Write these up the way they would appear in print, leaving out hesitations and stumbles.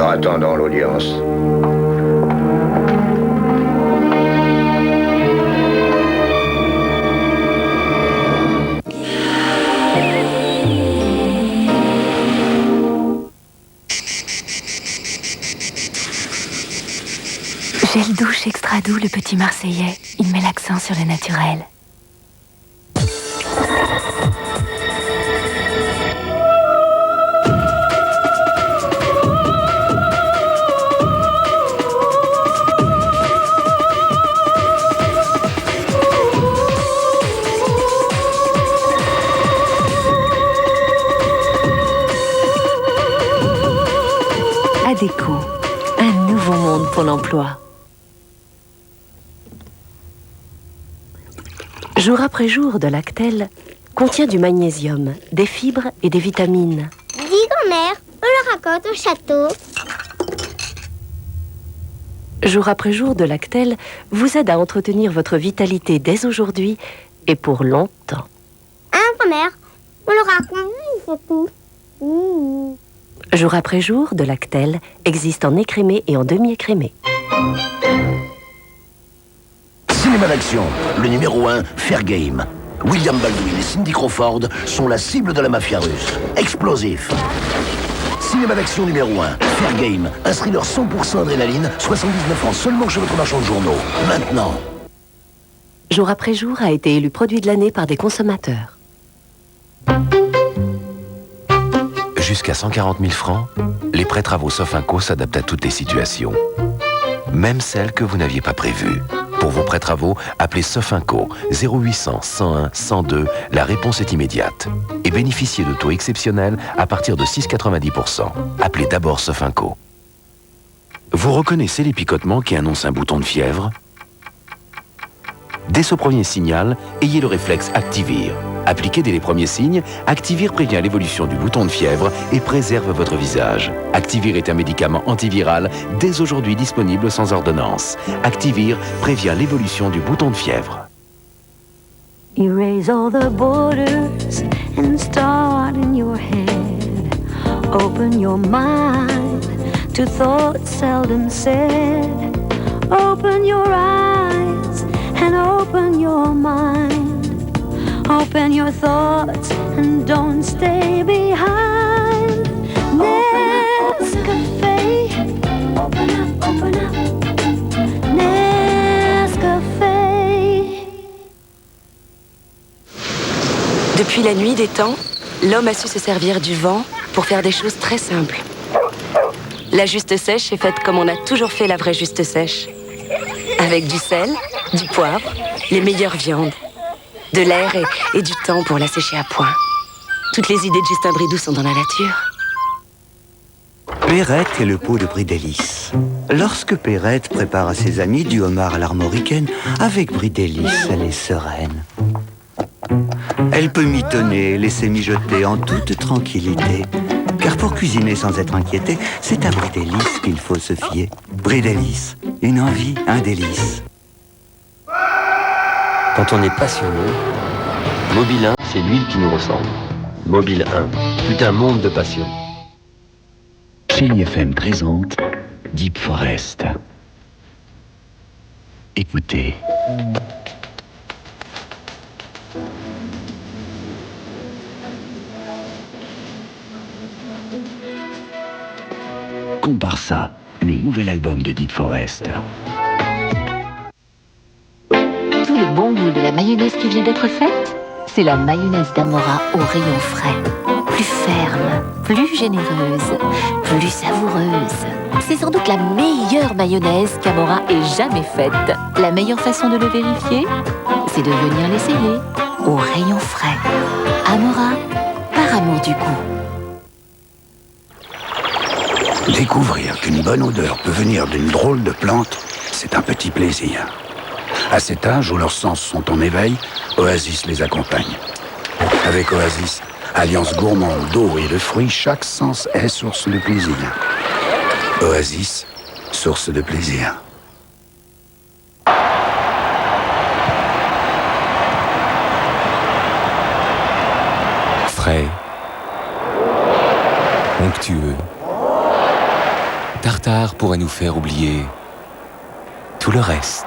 en attendant l'audience. Gel douche extra doux, le petit Marseillais. Il met l'accent sur le naturel. Adéco, un nouveau monde pour l'emploi. Jour après jour de Lactel contient du magnésium, des fibres et des vitamines. Dis grand-mère, on le raconte au château. Jour après jour de Lactel vous aide à entretenir votre vitalité dès aujourd'hui et pour longtemps. Hein, grand-mère, on le raconte surtout. Jour après jour de Lactel existe en écrémé et en demi-écrémé. Cinéma d'action, le numéro 1, Fair Game. William Baldwin et Cindy Crawford sont la cible de la mafia russe. Explosif. Cinéma d'action numéro 1, Fair Game. Un thriller 100% adrénaline, 79 ans seulement chez votre marchand de journaux. Maintenant. Jour après jour a été élu produit de l'année par des consommateurs. Jusqu'à 140 000 francs, les prêts travaux Sofinco s'adaptent à toutes les situations, même celles que vous n'aviez pas prévues. Pour vos prêts travaux, appelez Sofinco 0800 101 102. La réponse est immédiate. Et bénéficiez de taux exceptionnels à partir de 6,90%. Appelez d'abord Sofinco. Vous reconnaissez les picotements qui annoncent un bouton de fièvre? Dès ce premier signal, ayez le réflexe Activir. Appliqué dès les premiers signes, Activir prévient l'évolution du bouton de fièvre et préserve votre visage. Activir est un médicament antiviral dès aujourd'hui disponible sans ordonnance. Activir prévient l'évolution du bouton de fièvre. Erase all the borders and start in your head. Open your mind to thoughts seldom said. Open your eyes and open your mind. Open your thoughts and don't stay behind. Nescafé. Open up, open up. Nescafé. Depuis la nuit des temps, l'homme a su se servir du vent pour faire des choses très simples. La juste sèche est faite comme on a toujours fait la vraie juste sèche. Avec du sel, du poivre, les meilleures viandes. De l'air et du temps pour la sécher à point. Toutes les idées de Justin Bridou sont dans la nature. Perrette est le pot de Bridélis. Lorsque Perrette prépare à ses amis du homard à l'armoricaine, avec Bridélis, elle est sereine. Elle peut mitonner, laisser mijoter en toute tranquillité. Car pour cuisiner sans être inquiété, c'est à Bridélis qu'il faut se fier. Bridélis, une envie, un délice. Quand on est passionné, Mobile 1, c'est l'huile qui nous ressemble. Mobile 1, tout un monde de passion. Chérie FM présente Deep Forest. Écoutez. Comparsa, le nouvel album de Deep Forest. Tout le bon goût de la mayonnaise qui vient d'être faite, c'est la mayonnaise d'Amora au rayon frais. Plus ferme, plus généreuse, plus savoureuse. C'est sans doute la meilleure mayonnaise qu'Amora ait jamais faite. La meilleure façon de le vérifier, c'est de venir l'essayer au rayon frais. Amora, par amour du goût. Découvrir qu'une bonne odeur peut venir d'une drôle de plante, c'est un petit plaisir. À cet âge où leurs sens sont en éveil, Oasis les accompagne. Avec Oasis, alliance gourmande d'eau et de fruits, chaque sens est source de plaisir. Oasis, source de plaisir. Frais, onctueux, Tartare pourrait nous faire oublier tout le reste.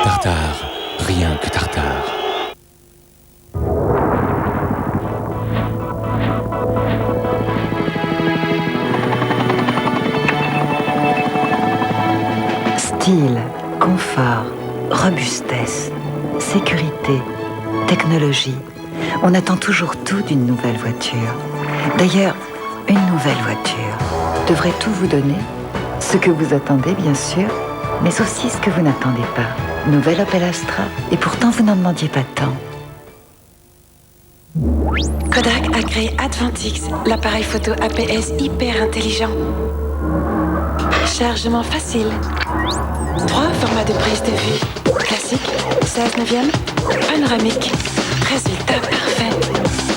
Tartare, rien que Tartare. Style, confort, robustesse, sécurité, technologie. On attend toujours tout d'une nouvelle voiture. D'ailleurs, une nouvelle voiture devrait tout vous donner. Ce que vous attendez, bien sûr, mais aussi ce que vous n'attendez pas. Nouvelle Opel Astra, et pourtant vous n'en demandiez pas tant. Kodak a créé Advantix, l'appareil photo APS hyper intelligent. Chargement facile. 3 formats de prise de vue. Classique, 16 neuvième, panoramique. Résultat parfait.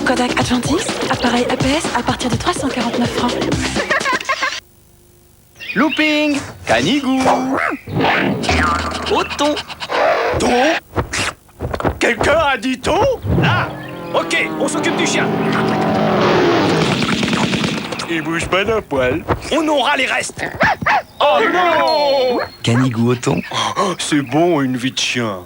Kodak Advantix, appareil APS à partir de 349 francs. Looping, Canigou. Au thon. Thon? Quelqu'un a dit thon? Là. Ok, on s'occupe du chien. Il bouge pas d'un poil. On aura les restes. Oh non! Canigou au thon. C'est bon, une vie de chien.